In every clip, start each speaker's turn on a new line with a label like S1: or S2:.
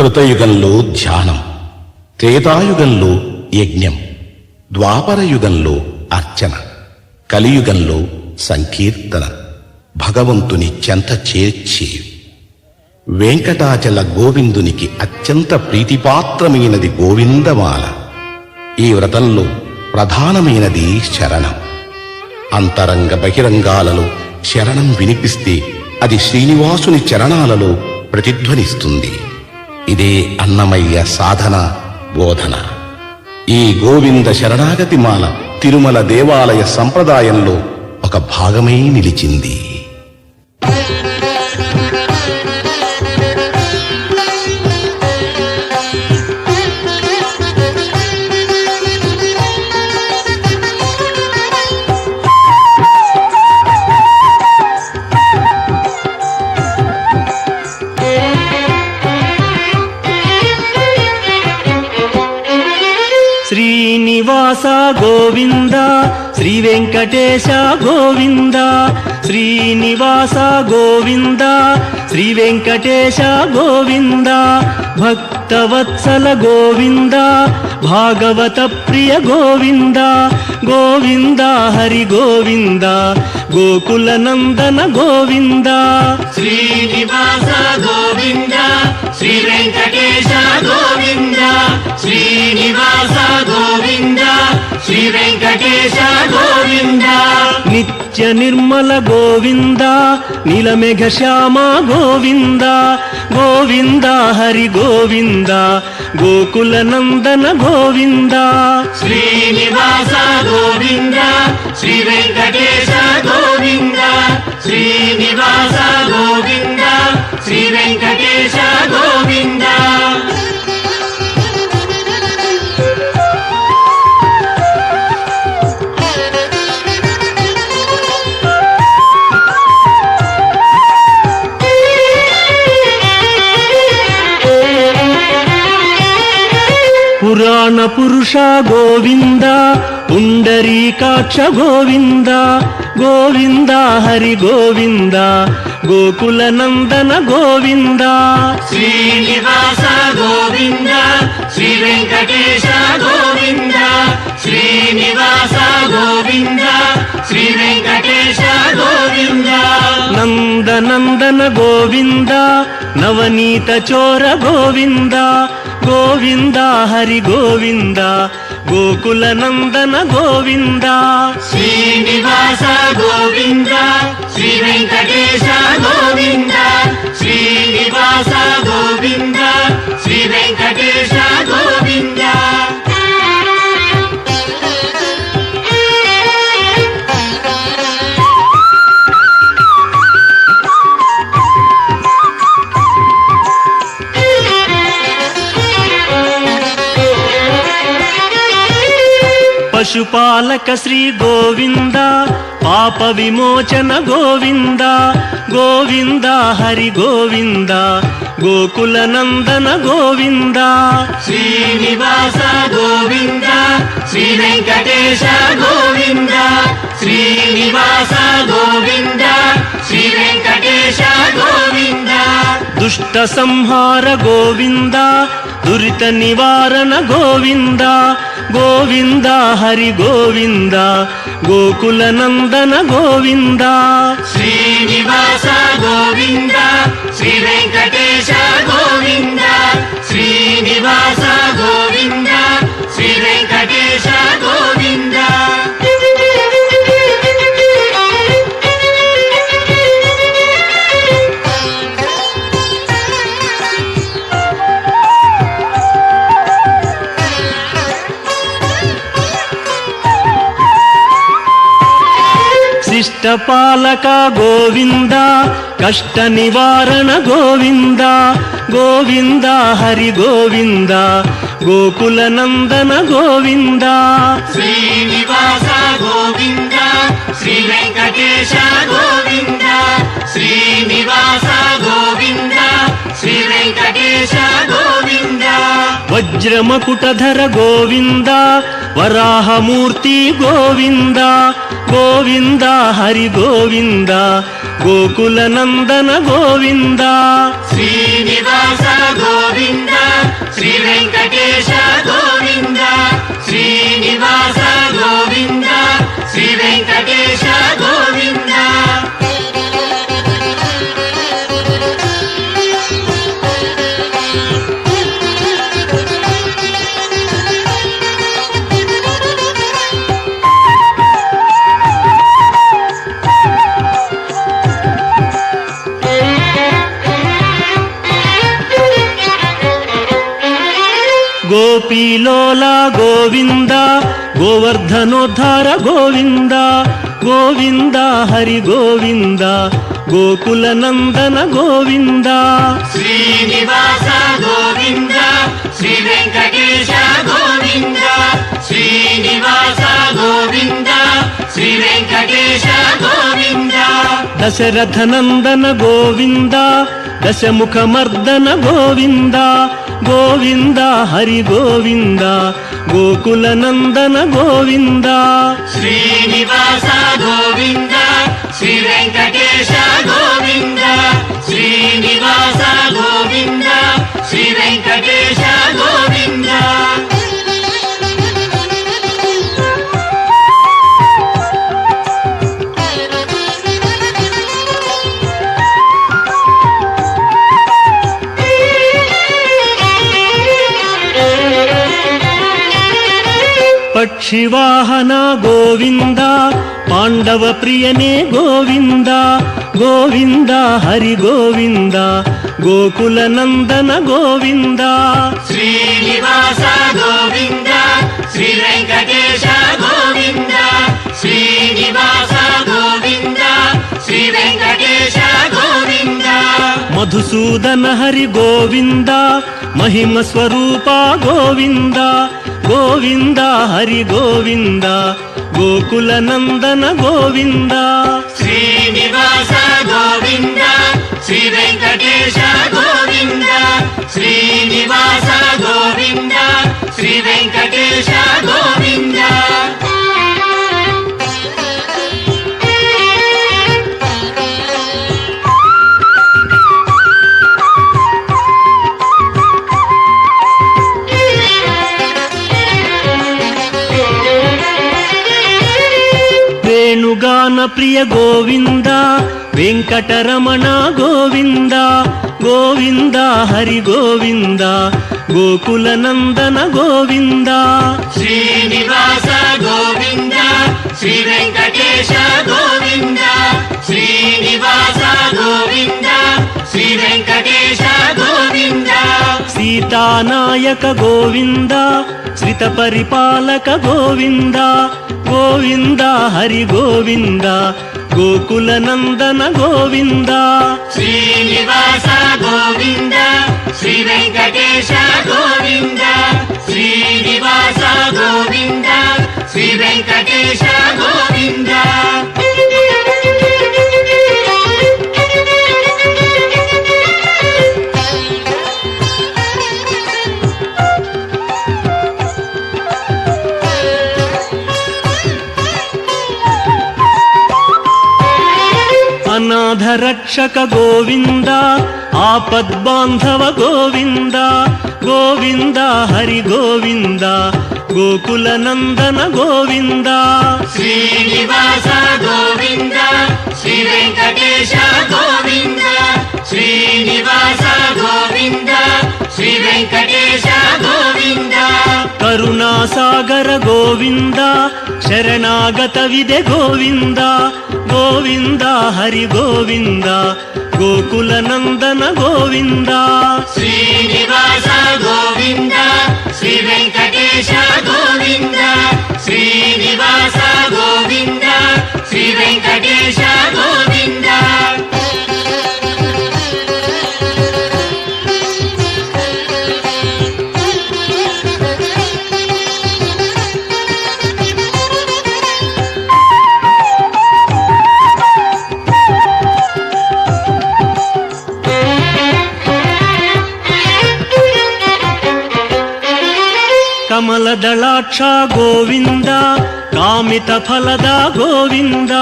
S1: కృతయుగంలో ధ్యానం, త్రేతాయుగంలో యజ్ఞం, ద్వాపరయుగంలో అర్చన, కలియుగంలో సంకీర్తన, భగవంతుని చెంత చేర్చేవి. వెంకటాచల గోవిందునికి అత్యంత ప్రీతిపాత్రమైనది గోవిందమాల. ఈ వ్రతంలో ప్రధానమైనది శరణం. అంతరంగ బహిరంగాలలో శరణం వినిపిస్తే అది శ్రీనివాసుని చరణాలలో ప్రతిధ్వనిస్తుంది. ఇదే అన్నమయ్య సాధన బోధన. ఈ గోవింద శరణాగతి మాల తిరుమల దేవాలయ సంప్రదాయంలో ఒక భాగమై నిలిచింది.
S2: శ్రీనివాస గోవింద, శ్రీ వెంకటేశ గోవింద, శ్రీనివాస గోవింద, శ్రీ వెంకటేశ గోవింద, భక్తవత్సల గోవింద, భాగవత ప్రియ గోవింద, గోవింద హరి గోవింద, గోకుల నందన గోవింద.
S3: శ్రీనివాస గోవింద, శ్రీ వెంకటేశ గోవింద, శ్రీనివాస గోవింద, శ్రీ వెంకటేశ గోవింద.
S2: నిత్య నిర్మల గోవింద, నీలమేఘ శ్యామ గోవింద, గోవింద హరి గోవింద, గోకుల నందన గోవింద.
S3: శ్రీనివాస గోవింద, శ్రీ వెంకటేశ గోవింద, శ్రీనివాస గోవింద, శ్రీ వెంకటేశ గోవింద.
S2: పురాణ పురుష గోవింద, పుండరీకాక్ష గోవింద, గోవింద హరి గోవింద, గోకుల నందన గోవింద.
S3: శ్రీనివాస గోవింద, శ్రీ వెంకటేశ గోవింద, శ్రీనివాస గోవింద, శ్రీ వెంకటేశ గోవింద.
S2: నందనందన గోవింద, నవనీత చోర గోవింద, గోవింద హరి గోవింద, గోకుల నందన గోవింద.
S3: శ్రీనివాస గోవింద, శ్రీ వెంకటేశ గోవింద, శ్రీనివాస గోవింద, శ్రీ వెంకటేశ గోవింద.
S2: పశుపాలక శ్రీ గోవింద, పాప విమోచన గోవింద, గోవింద హరి గోవింద, గోకుల నందన గోవింద.
S3: శ్రీనివాస గోవింద, శ్రీ వెంకటేశ గోవింద, శ్రీనివాస గోవింద, శ్రీ వెంకటేశ గోవింద.
S2: దుష్ట సంహార గోవింద, దురిత నివారణ గోవింద, గోవింద హరి గోవింద, గోకుల నందన గోవింద.
S3: శ్రీనివాస గోవింద, శ్రీ వెంకటేశ గోవింద, శ్రీనివాస గోవింద, శ్రీ వెంకటేశ గోవింద.
S2: శిష్టపాలక గోవింద, కష్ట నివారణ గోవింద, గోవింద హరి గోవింద, గోకుల నందన గోవింద.
S3: శ్రీనివాస గోవింద, శ్రీ వెంకటేశ గోవింద, శ్రీనివాస గోవింద, శ్రీ వెంకటేశ గోవింద.
S2: వజ్రమకుటధర గోవింద, వరాహమూర్తి గోవింద, గోవింద హరి గోవింద, గోకుల నందన గోవింద.
S3: శ్రీనివాస గోవింద, శ్రీ వెంకటేశ గోవింద శ్రీనివాస గోవింద శ్రీ వెంకటేశ గోవింద
S2: గోపీలోల గోవింద గోవర్ధనోద్ధార గోవింద గోవింద హరి గోవింద గోకుల నందన గోవింద
S3: శ్రీనివాస గోవింద శ్రీ వెంకటేశ గోవింద శ్రీనివాస గోవింద శ్రీ వెంకటేశ గోవింద
S2: దశరథ నందన గోవింద దశముఖమర్దన గోవింద గోవింద హరి గోవింద గోకుల నందన గోవింద
S3: శ్రీనివాస గోవింద శ్రీ వెంకటేశ గోవింద శ్రీనివాస గోవింద శ్రీ వెంకటేశ గోవింద
S2: పక్షివాహన గోవింద పాండవ ప్రియనే గోవింద గోవింద హరి గోవింద గోకుల నందన గోవింద
S3: శ్రీనివాస గోవింద శ్రీ వెంకటేశ గోవింద శ్రీనివాస గోవింద శ్రీ వెంకటేశ గోవింద
S2: మధుసూదన హరి గోవింద మహిమ స్వరూప గోవింద గోవింద హరి గోవింద గోకుల నందన గోవింద
S3: శ్రీనివాస గోవింద శ్రీ వెంకటేశ గోవింద శ్రీనివాస గోవింద శ్రీ వెంకటేశ గోవింద
S2: వేణుగాన ప్రియ గోవింద వెంకటరమణ గోవింద గోవింద హరి గోవింద గోకుల నందన గోవింద
S3: శ్రీనివాస గోవింద శ్రీ వెంకటేశ గోవింద శ్రీనివాస గోవింద శ్రీ వెంకటేశ గోవింద
S2: సీతానాయక గోవింద శ్రిత పరిపాలక గోవింద గోవింద హరి గోవింద గోకుల నందన గోవింద
S3: శ్రీనివాస గోవింద శ్రీ వెంకటేశ గోవింద శ్రీనివాస గోవింద శ్రీ వెంకటేశ గోవింద
S2: అనాథ రక్షక గోవింద ఆపద్బాంధవ గోవింద గోవింద హరి గోవింద గోకుల నందన గోవింద
S3: శ్రీనివాస గోవింద శ్రీ వెంకటేశ గోవింద శ్రీనివాస గోవింద శ్రీ వెంకటేశ గోవింద
S2: కరుణాసాగర గోవింద శరణాగత విదే గోవింద గోవింద హరి గోవింద గోకుల నందన గోవింద
S3: శ్రీనివాస గోవింద శ్రీ వెంకటేశ గోవింద శ్రీనివాస గోవింద శ్రీ వెంకటేశ గోవింద
S2: ಕಮಲದಳಾಕ್ಷ ಗೋವಿಂದ ಕಾಮಿತ ಫಲದ ಗೋವಿಂದ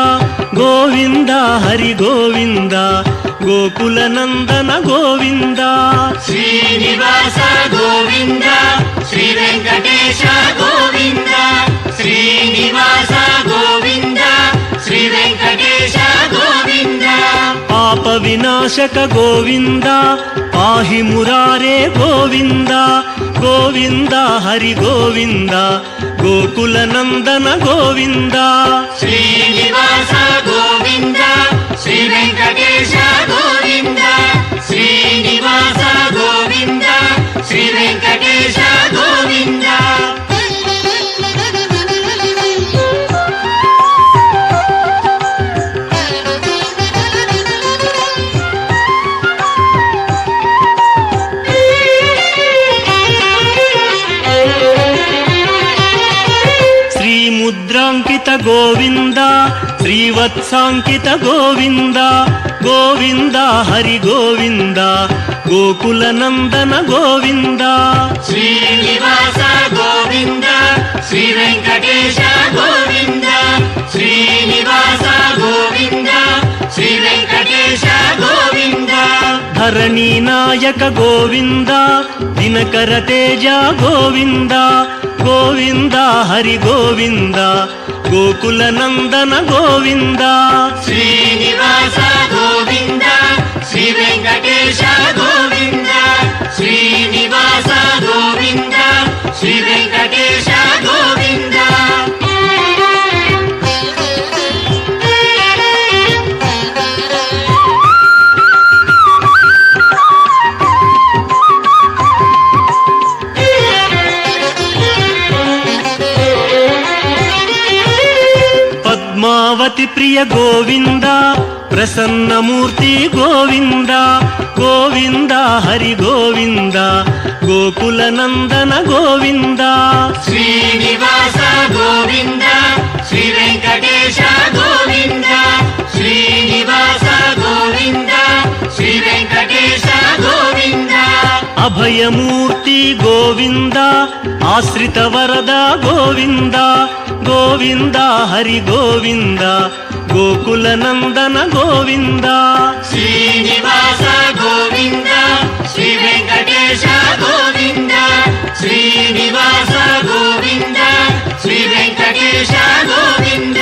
S2: ಗೋವಿಂದ ಹರಿ ಗೋವಿಂದ ಗೋಕುಲ ನಂದನ ಗೋವಿಂದ
S3: ಶ್ರೀನಿವಾಸ ಗೋವಿಂದ ಶ್ರೀ ವೆಂಕಟೇಶ ಗೋವಿಂದ ಶ್ರೀನಿವಾಸ ಗೋವಿಂದ ಶ್ರೀ ವೆಂಕಟೇಶ ಗೋವಿಂದ
S2: ಪಾಪ ವಿನಾಶಕ ಗೋವಿಂದ ಪಾಹಿ ಮುರಾರೇ ಗೋವಿಂದ ಗೋವಿಂದ ಹರಿ ಗೋವಿಂದ ಗೋಕುಲ ನಂದನ ಗೋವಿಂದ
S3: ಶ್ರೀನಿವಾಸ ಗೋವಿಂದ ಶ್ರೀ ವೆಂಕಟೇಶ ಗೋವಿಂದ ಶ್ರೀನಿವಾಸ ಗೋವಿಂದ ಶ್ರೀ ವೆಂಕಟೇಶ ಗೋವಿಂದ
S2: ಮುದ್ರಾಂಕಿತ ಗೋವಿಂದ ಶ್ರೀವತ್ಸಾಂಕಿತ ಗೋವಿಂದ ಗೋವಿಂದ ಹರಿ ಗೋವಿಂದ ಗೋಕುಲ ನಂದನ ಗೋವಿಂದ
S3: ಶ್ರೀನಿವಾಸ ಗೋವಿಂದ ಶ್ರೀ ವೆಂಕಟೇಶ ಗೋವಿಂದ ಶ್ರೀನಿವಾಸ ಗೋವಿಂದ ಶ್ರೀ ವೆಂಕಟೇಶ ಗೋವಿಂದ
S2: ಧರಣಿ ನಾಯಕ ಗೋವಿಂದ ದಿನಕರ ತೇಜ ಗೋವಿಂದ ಗೋವಿಂದ ಹರಿ ಗೋವಿಂದ ಗೋಕುಲ ನಂದನ ಗೋವಿಂದ
S3: ಶ್ರೀನಿವಾಸ ಗೋವಿಂದ ಶ್ರೀ ವೆಂಕಟೇಶ ಗೋವಿಂದ ಶ್ರೀನಿವಾಸ ಗೋವಿಂದ ಶ್ರೀ ವೆಂಕಟೇಶ ಗೋವಿಂದ
S2: ಪದ್ಮಾವತಿ ಪ್ರಿಯ ಗೋವಿಂದ ಪ್ರಸನ್ನ ಮೂರ್ತಿ ಗೋವಿಂದ ಗೋವಿಂದ ಹರಿ ಗೋವಿಂದ ಗೋಕುಲ ನಂದನ ಗೋವಿಂದ
S3: ಶ್ರೀನಿವಾಸ ಗೋವಿಂದ ಶ್ರೀ ವೆಂಕಟೇಶ ಗೋವಿಂದ ಶ್ರೀನಿವಾಸ ಗೋವಿಂದ ಶ್ರೀ ವೆಂಕಟೇಶ ಗೋವಿಂದ
S2: ಅಭಯ ಮೂರ್ತಿ ಗೋವಿಂದ ಆಶ್ರಿತ ವರದ ಗೋವಿಂದ ಗೋವಿಂದ ಹರಿ ಗೋವಿಂದ ಗೋಕುಲ ನಂದನ ಗೋವಿಂದ
S3: ಶ್ರೀನಿವಾಸ ಗೋವಿಂದ ಶ್ರೀ ವೆಂಕಟೇಶ ಗೋವಿಂದ ಶ್ರೀನಿವಾಸ ಗೋವಿಂದ ಶ್ರೀ ವೆಂಕಟೇಶ ಗೋವಿಂದ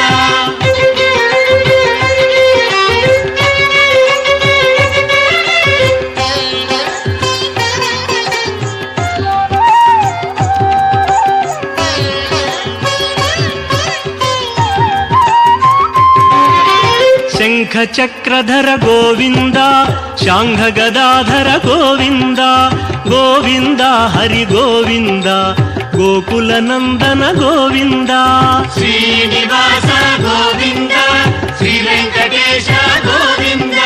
S2: ಶಂಖ ಚಕ್ರಧರ ಗೋವಿಂದ ಶಾಂಘ ಗದಾಧರ ಗೋವಿಂದ ಗೋವಿಂದ ಹರಿ ಗೋವಿಂದ ಗೋಕುಲ ನಂದನ ಗೋವಿಂದ
S3: ಶ್ರೀನಿವಾಸ ಗೋವಿಂದ ಶ್ರೀ ವೆಂಕಟೇಶ ಗೋವಿಂದ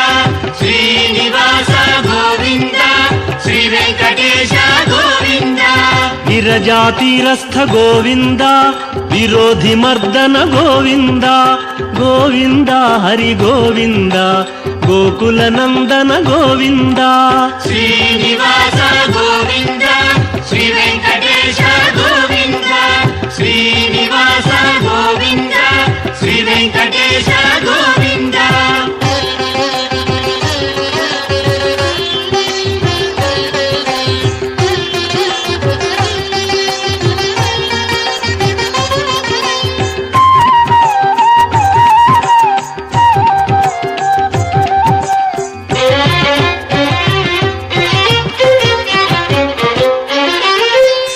S3: ಶ್ರೀನಿವಾಸ ಗೋವಿಂದ ಶ್ರೀ ವೆಂಕಟೇಶ ಗೋವಿಂದ
S2: ವಿರಜಾತೀರಸ್ಥ ಗೋವಿಂದ ವಿರೋಧಿ ಮರ್ದನ ಗೋವಿಂದ ಗೋವಿಂದ ಹರಿ ಗೋವಿಂದ ಗೋಕುಲ ನಂದನ ಗೋವಿಂದ
S3: ಶ್ರೀನಿವಾಸ ಗೋವಿಂದ ಶ್ರೀ ವೆಂಕಟೇಶ ಗೋವಿಂದ ಶ್ರೀನಿವಾಸ ಗೋವಿಂದ ಶ್ರೀ ವೆಂಕಟೇಶ ಗೋವಿಂದ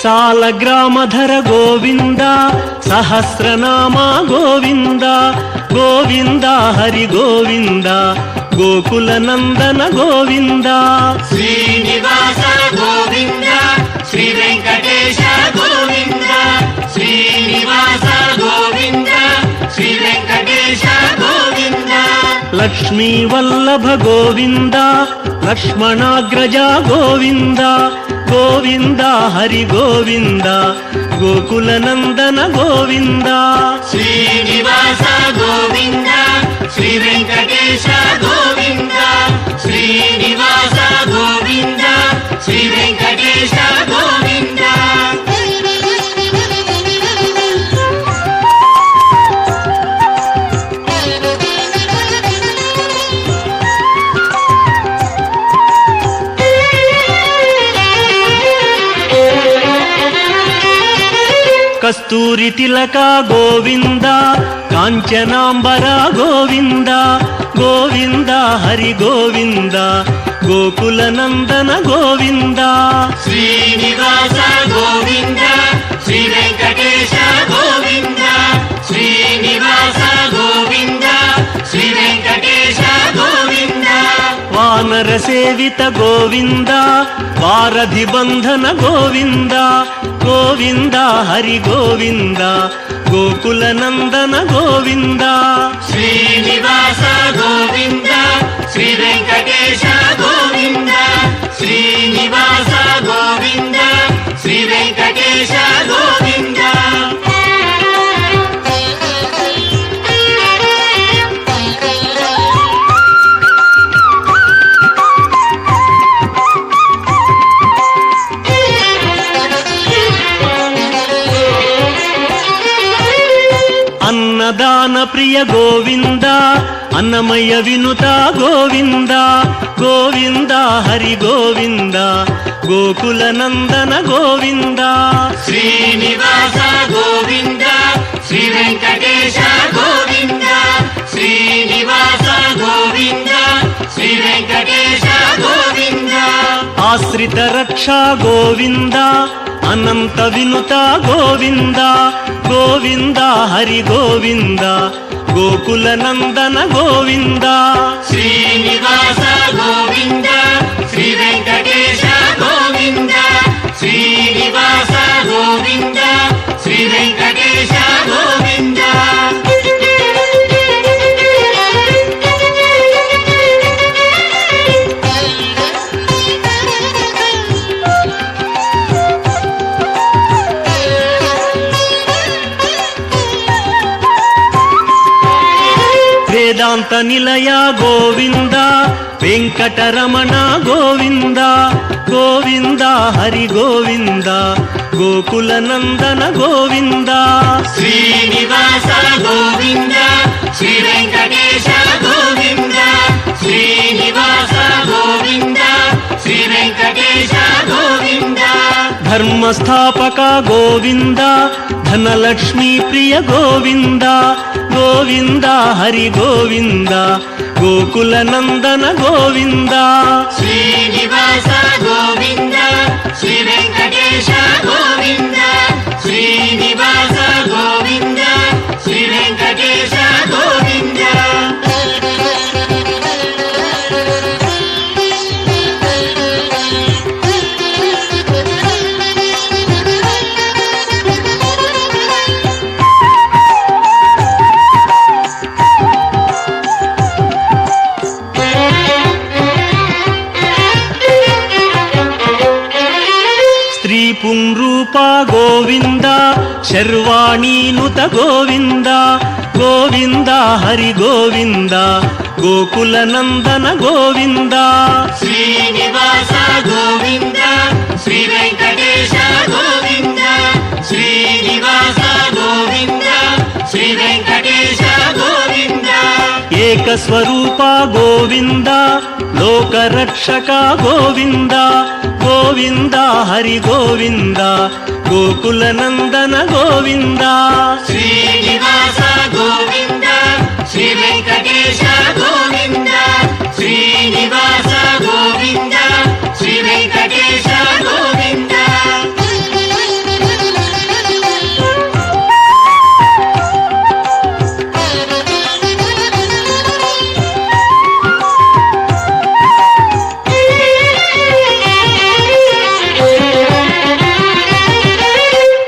S2: ಸಾಲಗ್ರಾಮಧರ ಗೋವಿಂದ ಸಹಸ್ರನಾಮ ಗೋವಿಂದ ಗೋವಿಂದ ಹರಿ ಗೋವಿಂದ ಗೋಕುಲ ನಂದನ ಗೋವಿಂದ
S3: ಶ್ರೀನಿವಾಸ ಗೋವಿಂದ ಶ್ರೀ ವೆಂಕಟೇಶ ಗೋವಿಂದ ಶ್ರೀನಿವಾಸ ಗೋವಿಂದ ಶ್ರೀ ವೆಂಕಟೇಶ ಗೋವಿಂದ
S2: ಲಕ್ಷ್ಮೀ ವಲ್ಲಭ ಗೋವಿಂದ ಲಕ್ಷ್ಮಣಾಗ್ರಜ ಗೋವಿಂದ ಗೋವಿಂದ ಹರಿ ಗೋವಿಂದ ಗೋಕುಲ ನಂದನ ಗೋವಿಂದ
S3: ಶ್ರೀನಿವಾಸ ಗೋವಿಂದ ಶ್ರೀ ವೆಂಕಟೇಶ ಗೋವಿಂದ ಶ್ರೀನಿವಾಸ ಗೋವಿಂದ ಶ್ರೀ ವೆಂಕಟೇಶ ಗೋವಿಂದ
S2: కస్తూరి తిలక గోవింద కాంచనాంబర గోవింద గోవింద హరి గోవింద గోకుల నందన గోవింద
S3: శ్రీనివాస గోవింద శ్రీ వెంకటేశ గోవింద శ్రీనివాస గోవింద శ్రీ వెంకటేశ గోవింద
S2: వానర సేవిత గోవింద వారధి బంధన గోవింద గోవింద హరి గోవింద గోకుల నందన గోవింద
S3: శ్రీనివాస గోవింద శ్రీ వెంకటేశ గోవింద శ్రీనివాస గోవింద శ్రీ వెంకటేశ గోవింద
S2: అన్నదాన ప్రియ గోవింద అన్నమయ వినుత గోవింద గోవింద హరి గోవింద గోకుల నందన గోవింద
S3: శ్రీనివాస గోవింద శ్రీ వెంకటేశ గోవింద శ్రీనివాస గోవింద శ్రీ వెంకటేశ గోవింద
S2: ఆశ్రిత రక్షా గోవింద అనంత వినుత గోవింద గోవింద హరి గోవింద గోకుల నందన గోవింద
S3: శ్రీనివాస గోవింద శ్రీ వెంకటేశ గోవింద శ్రీనివాస గోవింద శ్రీ వెంకటేశ గోవింద
S2: వేదాంత నిలయ గోవింద వెంకటరమణ గోవింద గోవింద హరి గోవింద గోకుల నందన గోవింద
S3: శ్రీనివాస గోవింద శ్రీ వెంకటేశ గోవింద శ్రీనివాస గోవింద శ్రీ వెంకటేశ గోవింద
S2: ధర్మస్థాపక గోవింద ధనలక్ష్మీ ప్రియ గోవింద గోవింద హరి గోవింద గోకుల నందన గోవింద
S3: శ్రీనివాస గోవింద శ్రీ వెంకటేశ గోవింద శ్రీనివాస గోవింద శ్రీ వెంకటేశ గోవింద
S2: స్త్రీ పుంరూప గోవింద శర్వాణీనుత గోవింద గోవింద హరి గోవింద గోకుల నందన గోవింద
S3: శ్రీనివాస గోవింద శ్రీ వెంకటేశ గోవింద శ్రీనివాస గోవింద శ్రీ వెంకటేశ గోవింద
S2: ఏకస్వరూప గోవింద లోకరక్షక గోవింద గోవింద హరి గోవింద గోకుల నందన గోవింద
S3: శ్రీనివాస గోవింద శ్రీ వెంకటేశ గోవింద శ్రీనివాస గోవింద శ్రీ వెంకటేశ గోవింద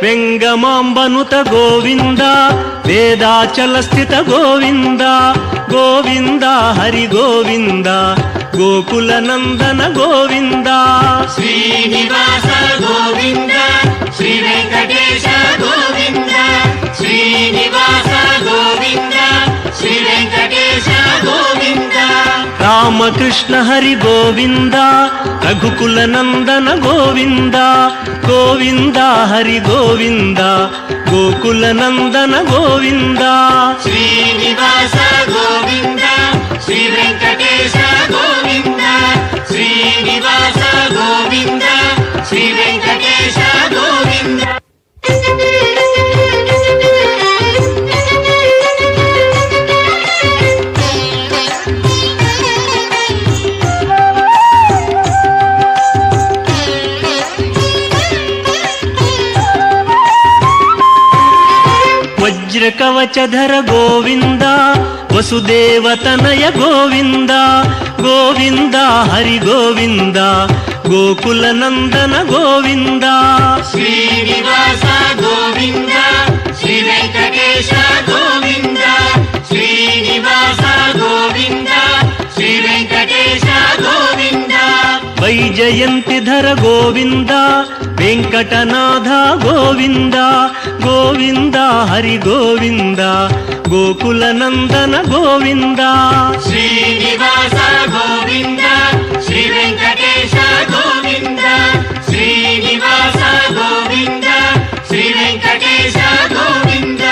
S2: వెంగమాంబనుత గోవింద వేదాచల స్థిత గోవింద గోవింద హరి గోవింద గోకుల నందన గోవింద
S3: శ్రీనివాస గోవింద శ్రీ వెంకటేశ గోవింద శ్రీనివాస గోవింద శ్రీ వెంకటేశ గోవింద
S2: రామకృష్ణ హరి గోవింద రఘుకుల నందన గోవింద గోవింద హరి గోవింద గోకుల నందన గోవింద
S3: శ్రీనివాస గోవింద శ్రీ వెంకటేశ గోవింద శ్రీనివాస గోవింద శ్రీ వెంకటేశ గోవింద
S2: ವಜ್ರಕವಚಧರ ಗೋವಿಂದ ವಸುದೇವತನಯ ಗೋವಿಂದ ಗೋವಿಂದ ಹರಿ ಗೋವಿಂದ ಗೋಕುಲ ನಂದನ ಗೋವಿಂದ
S3: ಶ್ರೀನಿವಾಸ ಗೋವಿಂದ ಶ್ರೀ ವೆಂಕಟೇಶ ಗೋವಿಂದ ಶ್ರೀನಿವಾಸ ಗೋವಿಂದ ಶ್ರೀ ವೆಂಕಟೇಶ ಗೋವಿಂದ
S2: ವೈಜಯಂತಿಧರ ಗೋವಿಂದ ವೆಂಕಟನಾಥ ಗೋವಿಂದ ಗೋವಿಂದ ಹರಿ ಗೋವಿಂದ ಗೋಕುಲ ನಂದನ ಗೋವಿಂದ
S3: ಶ್ರೀನಿವಾಸ ಗೋವಿಂದ ಶ್ರೀ ವೆಂಕಟೇಶ ಗೋವಿಂದ ಶ್ರೀನಿವಾಸ ಗೋವಿಂದ ಶ್ರೀ ವೆಂಕಟೇಶ ಗೋವಿಂದ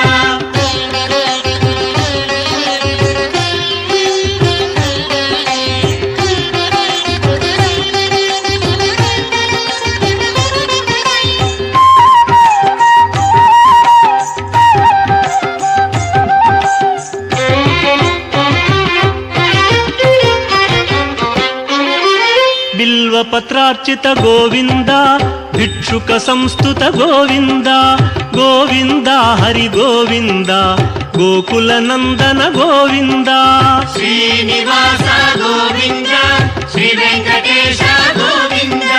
S2: ಪತ್ರಾರ್ಚಿತ ಗೋವಿಂದ ಭಿಕ್ಷುಕ ಸಂಸ್ತುತ ಗೋವಿಂದ ಗೋವಿಂದ ಹರಿ ಗೋವಿಂದ ಗೋಕುಲ ನಂದನ ಗೋವಿಂದ
S3: ಶ್ರೀನಿವಾಸ ಗೋವಿಂದ ಶ್ರೀ ವೆಂಕಟೇಶ ಗೋವಿಂದ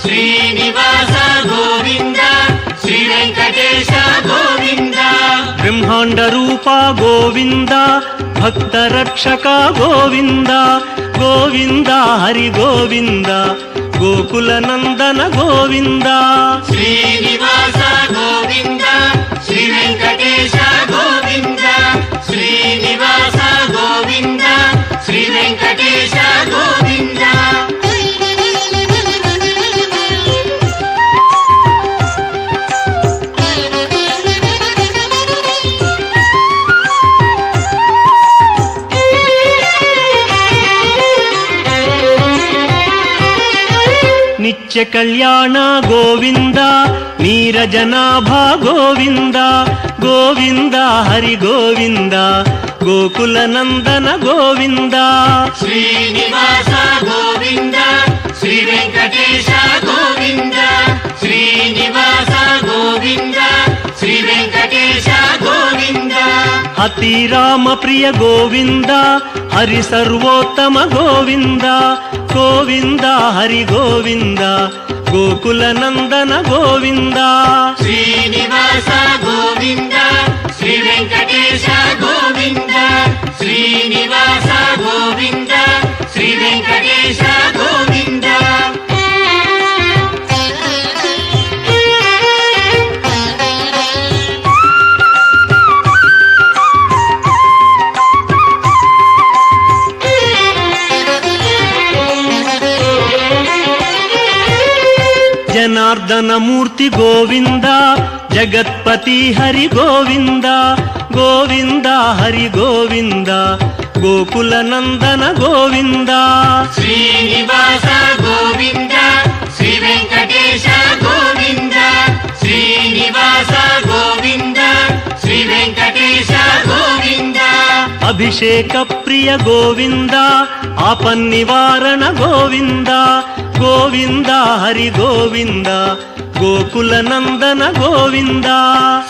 S3: ಶ್ರೀನಿವಾಸ ಗೋವಿಂದ ಶ್ರೀ ವೆಂಕಟೇಶ ಗೋವಿಂದ
S2: ಬ್ರಹ್ಮಾಂಡ ರೂಪ ಗೋವಿಂದ ಭಕ್ತ ರಕ್ಷಕ ಗೋವಿಂದ ಗೋವಿಂದ ಹರಿ ಗೋವಿಂದ ಗೋಕುಲ ನಂದನ ಗೋವಿಂದ
S3: ಶ್ರೀನಿವಾಸ ಗೋವಿಂದ ಶ್ರೀ ವೆಂಕಟೇಶ ಗೋವಿಂದ ಶ್ರೀನಿವಾಸ ಗೋವಿಂದ ಶ್ರೀ ವೆಂಕಟೇಶ ಗೋವಿಂದ
S2: ನಿತ್ಯ ಕಲ್ಯಾಣ ಗೋವಿಂದ ನೀರಜನಾಭ ಗೋವಿಂದ ಗೋವಿಂದ ಹರಿ ಗೋವಿಂದ ಗೋಕುಲ ನಂದನ ಗೋವಿಂದ
S3: ಶ್ರೀನಿವಾಸ ಗೋವಿಂದ ಶ್ರೀ ವೆಂಕಟೇಶ ಗೋವಿಂದ ಶ್ರೀನಿವಾಸ ಗೋವಿಂದ ಶ್ರೀ ವೆಂಕಟೇಶ ಗೋವಿಂದ
S2: ಅತಿ ರಾಮ ಪ್ರಿಯ ಗೋವಿಂದ ಹರಿ ಸರ್ವೋತ್ತಮ ಗೋವಿಂದ ಗೋವಿಂದ ಹರಿ ಗೋವಿಂದ ಗೋಕುಲ ನಂದನ ಗೋವಿಂದ
S3: ಶ್ರೀನಿವಾಸ ಗೋವಿಂದ ಶ್ರೀ ವೆಂಕಟೇಶ ಗೋವಿಂದ ಶ್ರೀನಿವಾಸ ಗೋವಿಂದ ಶ್ರೀ ವೆಂಕಟೇಶ ಗೋವಿಂದ
S2: ಜನಾರ್ದನ ಮೂರ್ತಿ ಗೋವಿಂದ ಜಗತ್ಪತಿ ಹರಿ ಗೋವಿಂದ ಗೋವಿಂದ ಹರಿ ಗೋವಿಂದ ಗೋಕುಲ ನಂದನ ಗೋವಿಂದ
S3: ಶ್ರೀನಿವಾಸ ಗೋವಿಂದ ಶ್ರೀ ವೆಂಕಟೇಶ ಗೋವಿಂದ ಶ್ರೀನಿವಾಸ ಗೋವಿಂದ ಶ್ರೀ ವೆಂಕಟೇಶ ಗೋವಿಂದ
S2: ಅಭಿಷೇಕ ಪ್ರಿಯ ಗೋವಿಂದ ಆಪನ್ನಿವಾರಣ ಗೋವಿಂದ ಗೋವಿಂದ ಹರಿ ಗೋವಿಂದ ಗೋಕುಲ ನಂದನ ಗೋವಿಂದ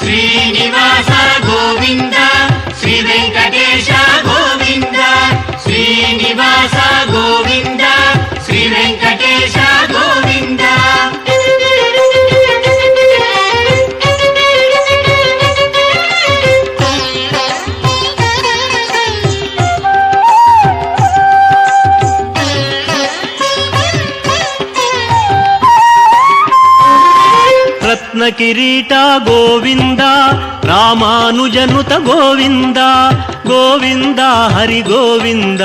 S3: ಶ್ರೀನಿವಾಸ ಗೋವಿಂದ ಶ್ರೀ ವೆಂಕಟೇಶ ಗೋವಿಂದ ಶ್ರೀನಿವಾಸ ಗೋವಿಂದ ಶ್ರೀ ವೆಂಕಟೇಶ ಗೋವಿಂದ
S2: ರತ್ನ ಕಿರೀಟ ಗೋವಿಂದ ರಾಮಾನುಜನುತ ಗೋವಿಂದ ಗೋವಿಂದ ಹರಿ ಗೋವಿಂದ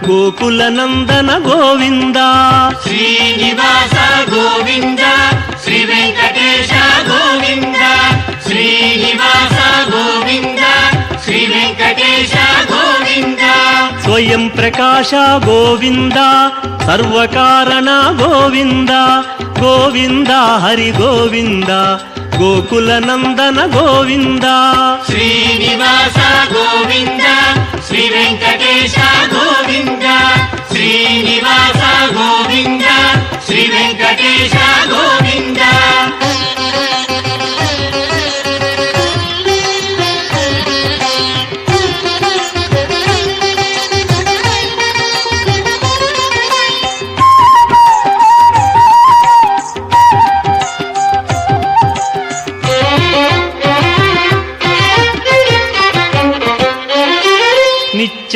S2: ಗೋಕುಲ ನಂದನ ಗೋವಿಂದ
S3: ಶ್ರೀನಿವಾಸ ಗೋವಿಂದ ಶ್ರೀ ವೆಂಕಟೇಶ ಗೋವಿಂದ ಶ್ರೀನಿವಾಸ ಗೋವಿಂದ ಶ್ರೀ ವೆಂಕಟೇಶ ಗೋವಿಂದ
S2: ಸ್ವಯಂ ಪ್ರಕಾಶ ಗೋವಿಂದ ಸರ್ವಕಾರಣ ಗೋವಿಂದ ಗೋವಿಂದ ಹರಿ ಗೋವಿಂದ ಗೋಕುಲ ನಂದನ ಗೋವಿಂದ
S3: ಶ್ರೀನಿವಾಸ ಗೋವಿಂದ ಶ್ರೀ ವೆಂಕಟೇಶ ಗೋವಿಂದ ಶ್ರೀನಿವಾಸ ಗೋವಿಂದ ಶ್ರೀ ವೆಂಕಟೇಶ ಗೋವಿಂದ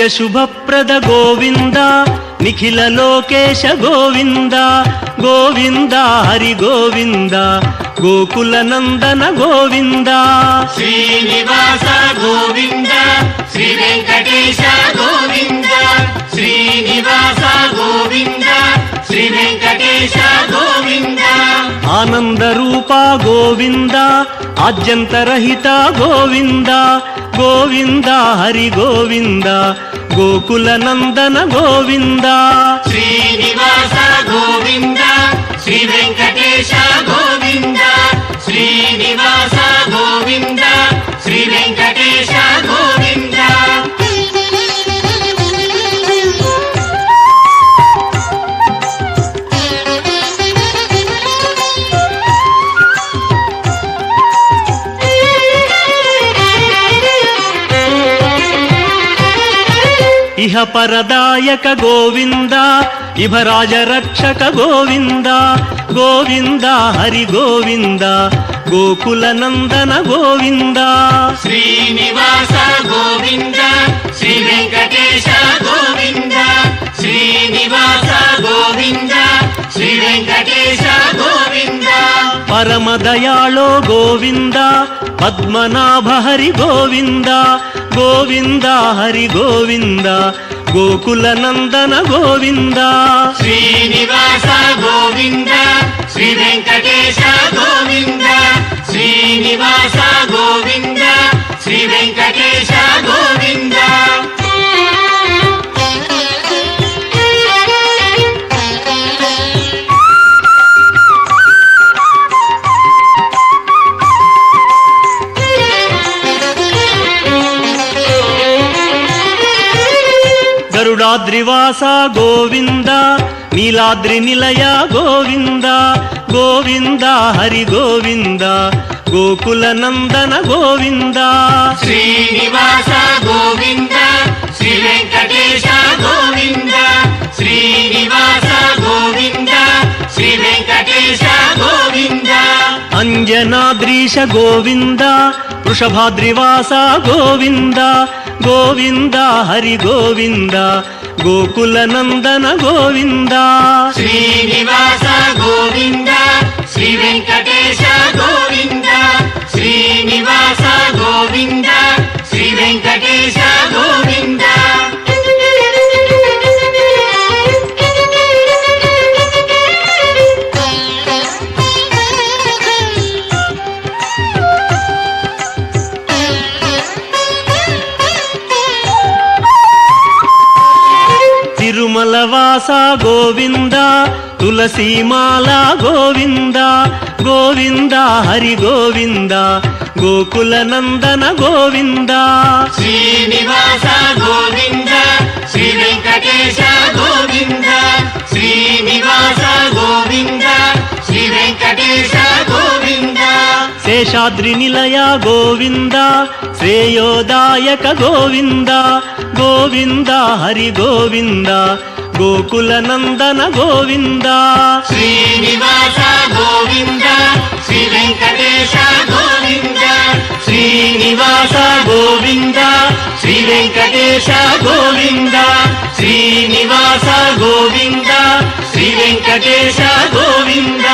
S2: శుభప్రద గోవింద నిఖిల లోకేశ గోవింద గోవింద హరి గోవింద గోకుల నందన గోవింద
S3: శ్రీనివాస గోవింద శ్రీ వెంకటేశ గోవింద శ్రీనివాస గోవింద శ్రీ వెంకటేశ గోవింద
S2: ఆనంద రూప గోవింద ఆద్యంతరహిత గోవింద గోవింద హరి గోవింద గోకుల నందన గోవింద
S3: శ్రీనివాస గోవింద శ్రీ వెంకటేశ గోవింద శ్రీనివాస గోవింద శ్రీ వెంకటేశ గోవింద
S2: ఇహ పరదాయక గోవింద ఇభరాజ రక్షక గోవింద గోవింద హరి గోవింద గోకుల నందన గోవింద
S3: శ్రీనివాస గోవింద శ్రీ వెంకటేశ గోవింద శ్రీనివాస గోవింద శ్రీ వెంకటేశ గోవింద
S2: పరమదయాళో గోవింద పద్మనాభ హరి గోవింద గోవింద హరి గోవింద గోకుల నందన గోవింద
S3: శ్రీనివాస గోవింద శ్రీ వెంకటేశ గోవింద శ్రీనివాస గోవింద శ్రీ వెంకటేశ గోవింద
S2: గరుడాద్రివాస గోవింద నీలాద్రి నిలయ గోవింద గోవింద హరి గోవింద గోకుల నందన గోవింద
S3: శ్రీనివాస గోవింద శ్రీ వెంకటేశ గోవింద శ్రీనివాస గోవింద శ్రీ వెంకటేశ గోవింద
S2: అంజనాద్రీశ గోవింద వృషభాద్రివాస గోవింద గోవింద హరి గోవింద గోకుల నందన గోవింద
S3: శ్రీనివాస గోవింద శ్రీ వెంకటేశ గోవింద శ్రీనివాస గోవింద శ్రీ వెంకటేశ గోవింద
S2: తిరుమలవాస గోవింద తులసీమాల గోవింద గోవింద హరి గోవింద గోకుల నందన గోవింద
S3: శ్రీనివాస గోవింద శ్రీ వెంకటేశ గోవింద శ్రీనివాస గోవింద శ్రీ వెంకటేశ గోవింద
S2: శేషాద్రి నిలయ గోవింద శ్రేయోదాయక గోవింద గోవింద హరి గోవింద గోకుల నందన గోవింద
S3: శ్రీనివాస గోవింద శ్రీ వెంకటేశ గోవింద
S2: శ్రీనివాస గోవింద శ్రీ వెంకటేశ గోవింద శ్రీనివాస గోవింద శ్రీ వెంకటేశ గోవింద